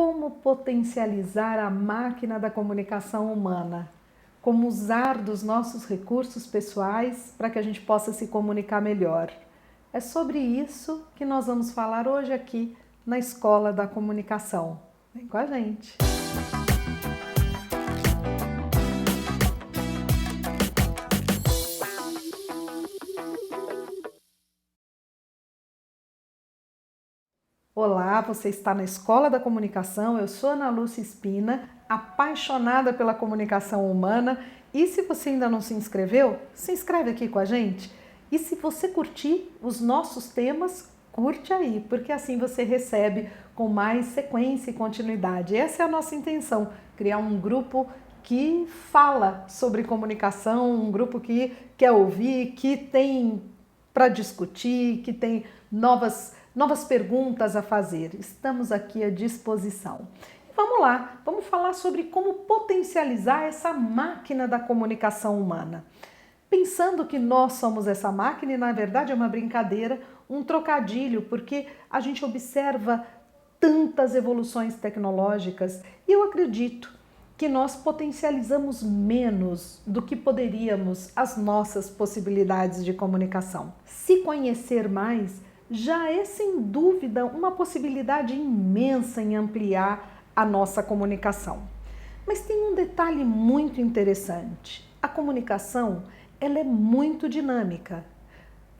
como potencializar a máquina da comunicação humana, como usar dos nossos recursos pessoais para que a gente possa se comunicar melhor. É sobre isso que nós vamos falar hoje aqui na Escola da Comunicação. Vem com a gente! Olá, você está na Escola da Comunicação, eu sou Ana Lúcia Espina, apaixonada pela comunicação humana, e se você ainda não se inscreveu, se inscreve aqui com a gente. E se você curtir os nossos temas, curte aí, porque assim você recebe com mais sequência e continuidade. Essa é a nossa intenção, criar um grupo que fala sobre comunicação, um grupo que quer ouvir, que tem para discutir, que tem novas perguntas a fazer. Estamos aqui à disposição. Vamos lá, vamos falar sobre como potencializar essa máquina da comunicação humana. Pensando que nós somos essa máquina, e na verdade é uma brincadeira, um trocadilho, porque a gente observa tantas evoluções tecnológicas e eu acredito que nós potencializamos menos do que poderíamos as nossas possibilidades de comunicação. Se conhecer mais já é sem dúvida uma possibilidade imensa em ampliar a nossa comunicação. Mas tem um detalhe muito interessante. A comunicação, ela é muito dinâmica.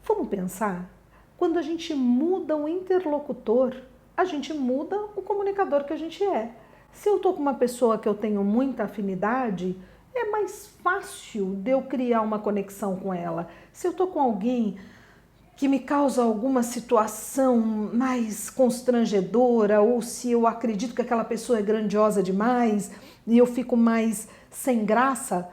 Vamos pensar? Quando a gente muda o interlocutor, a gente muda o comunicador que a gente é. Se eu estou com uma pessoa que eu tenho muita afinidade, é mais fácil de eu criar uma conexão com ela. Se eu estou com alguém que me causa alguma situação mais constrangedora, ou se eu acredito que aquela pessoa é grandiosa demais e eu fico mais sem graça,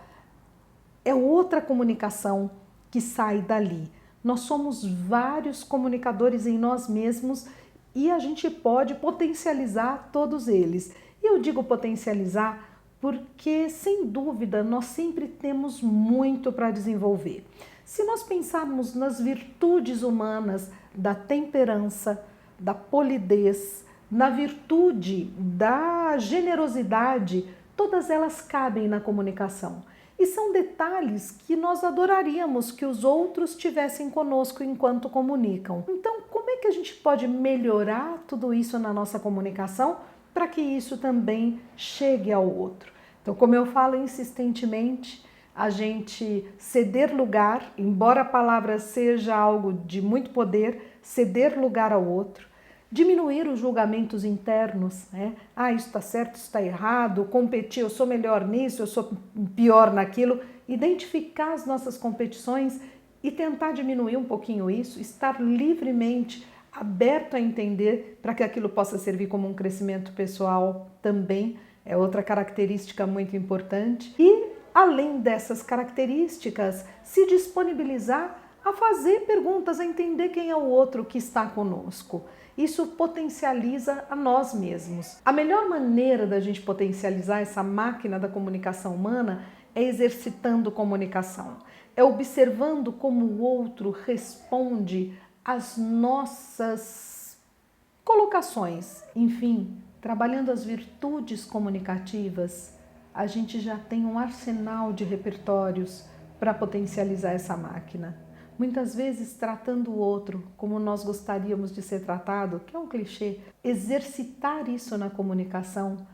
é outra comunicação que sai dali. Nós somos vários comunicadores em nós mesmos e a gente pode potencializar todos eles. E eu digo potencializar porque, sem dúvida, nós sempre temos muito para desenvolver. Se nós pensarmos nas virtudes humanas da temperança, da polidez, na virtude da generosidade, todas elas cabem na comunicação. E são detalhes que nós adoraríamos que os outros tivessem conosco enquanto comunicam. Então, como é que a gente pode melhorar tudo isso na nossa comunicação para que isso também chegue ao outro? Então, como eu falo insistentemente, a gente ceder lugar, embora a palavra seja algo de muito poder, ceder lugar ao outro, diminuir os julgamentos internos, né? Ah, isso está certo, isso está errado, competir, eu sou melhor nisso, eu sou pior naquilo, identificar as nossas competições e tentar diminuir um pouquinho isso, estar livremente aberto a entender para que aquilo possa servir como um crescimento pessoal também, é outra característica muito importante. E além dessas características, se disponibilizar a fazer perguntas, a entender quem é o outro que está conosco. Isso potencializa a nós mesmos. A melhor maneira da gente potencializar essa máquina da comunicação humana é exercitando comunicação, é observando como o outro responde às nossas colocações. Enfim, trabalhando as virtudes comunicativas, a gente já tem um arsenal de repertórios para potencializar essa máquina. Muitas vezes tratando o outro como nós gostaríamos de ser tratado, que é um clichê, exercitar isso na comunicação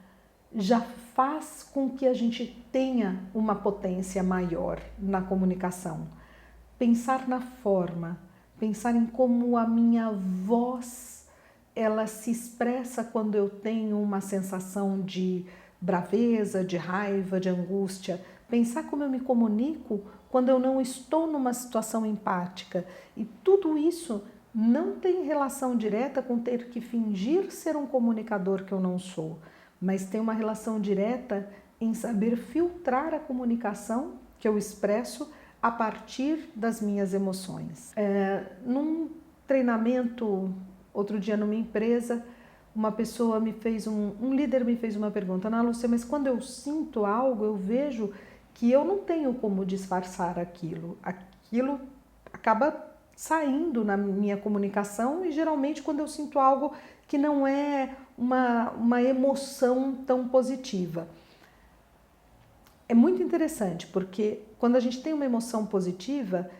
já faz com que a gente tenha uma potência maior na comunicação. Pensar na forma, pensar em como a minha voz ela se expressa quando eu tenho uma sensação de braveza, de raiva, de angústia. Pensar como eu me comunico quando eu não estou numa situação empática. E tudo isso não tem relação direta com ter que fingir ser um comunicador que eu não sou, mas tem uma relação direta em saber filtrar a comunicação que eu expresso a partir das minhas emoções. Num treinamento, outro dia numa empresa, uma pessoa um líder me fez uma pergunta: Ana Lúcia, mas quando eu sinto algo, eu vejo que eu não tenho como disfarçar aquilo. Aquilo acaba saindo na minha comunicação e geralmente quando eu sinto algo que não é uma emoção tão positiva. É muito interessante, porque quando a gente tem uma emoção positiva,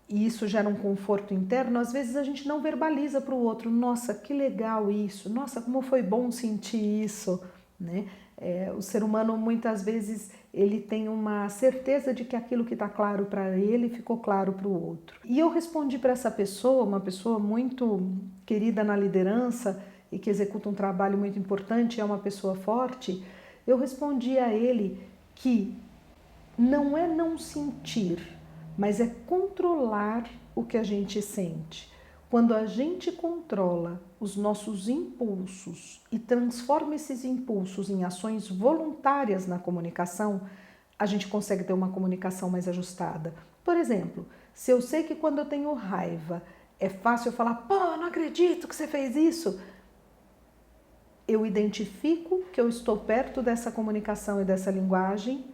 e isso gera um conforto interno, às vezes a gente não verbaliza para o outro, nossa, que legal isso, nossa, como foi bom sentir isso, né? O ser humano muitas vezes ele tem uma certeza de que aquilo que está claro para ele ficou claro para o outro. E eu respondi para essa pessoa, uma pessoa muito querida na liderança e que executa um trabalho muito importante, é uma pessoa forte, eu respondi a ele que não é não sentir, mas é controlar o que a gente sente. Quando a gente controla os nossos impulsos e transforma esses impulsos em ações voluntárias na comunicação, a gente consegue ter uma comunicação mais ajustada. Por exemplo, se eu sei que quando eu tenho raiva é fácil eu falar, pô, não acredito que você fez isso, eu identifico que eu estou perto dessa comunicação e dessa linguagem,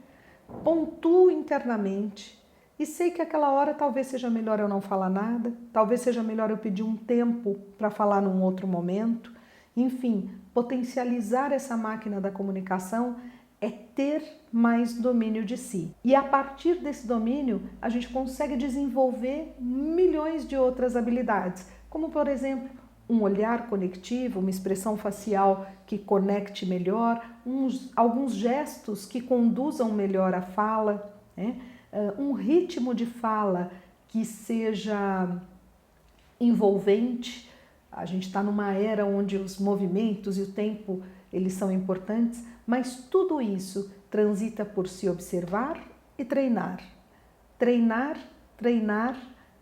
pontuo internamente e sei que aquela hora talvez seja melhor eu não falar nada, talvez seja melhor eu pedir um tempo para falar num outro momento. Enfim, potencializar essa máquina da comunicação é ter mais domínio de si. E a partir desse domínio, a gente consegue desenvolver milhões de outras habilidades, como por exemplo, um olhar conectivo, uma expressão facial que conecte melhor, alguns gestos que conduzam melhor a fala, né? Um ritmo de fala que seja envolvente. A gente está numa era onde os movimentos e o tempo eles são importantes, mas tudo isso transita por se observar e treinar. Treinar, treinar,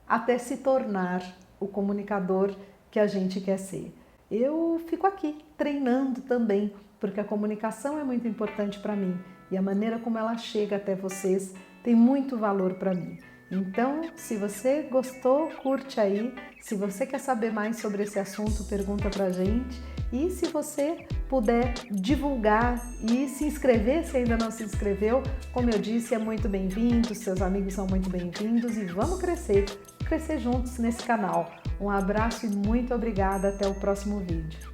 até se tornar o comunicador que a gente quer ser. Eu fico aqui treinando também, porque a comunicação é muito importante para mim e a maneira como ela chega até vocês tem muito valor para mim. Então, se você gostou, curte aí. Se você quer saber mais sobre esse assunto, pergunta pra gente. E se você puder divulgar e se inscrever, se ainda não se inscreveu, como eu disse, é muito bem-vindo, seus amigos são muito bem-vindos e vamos crescer juntos nesse canal. Um abraço e muito obrigada, até o próximo vídeo.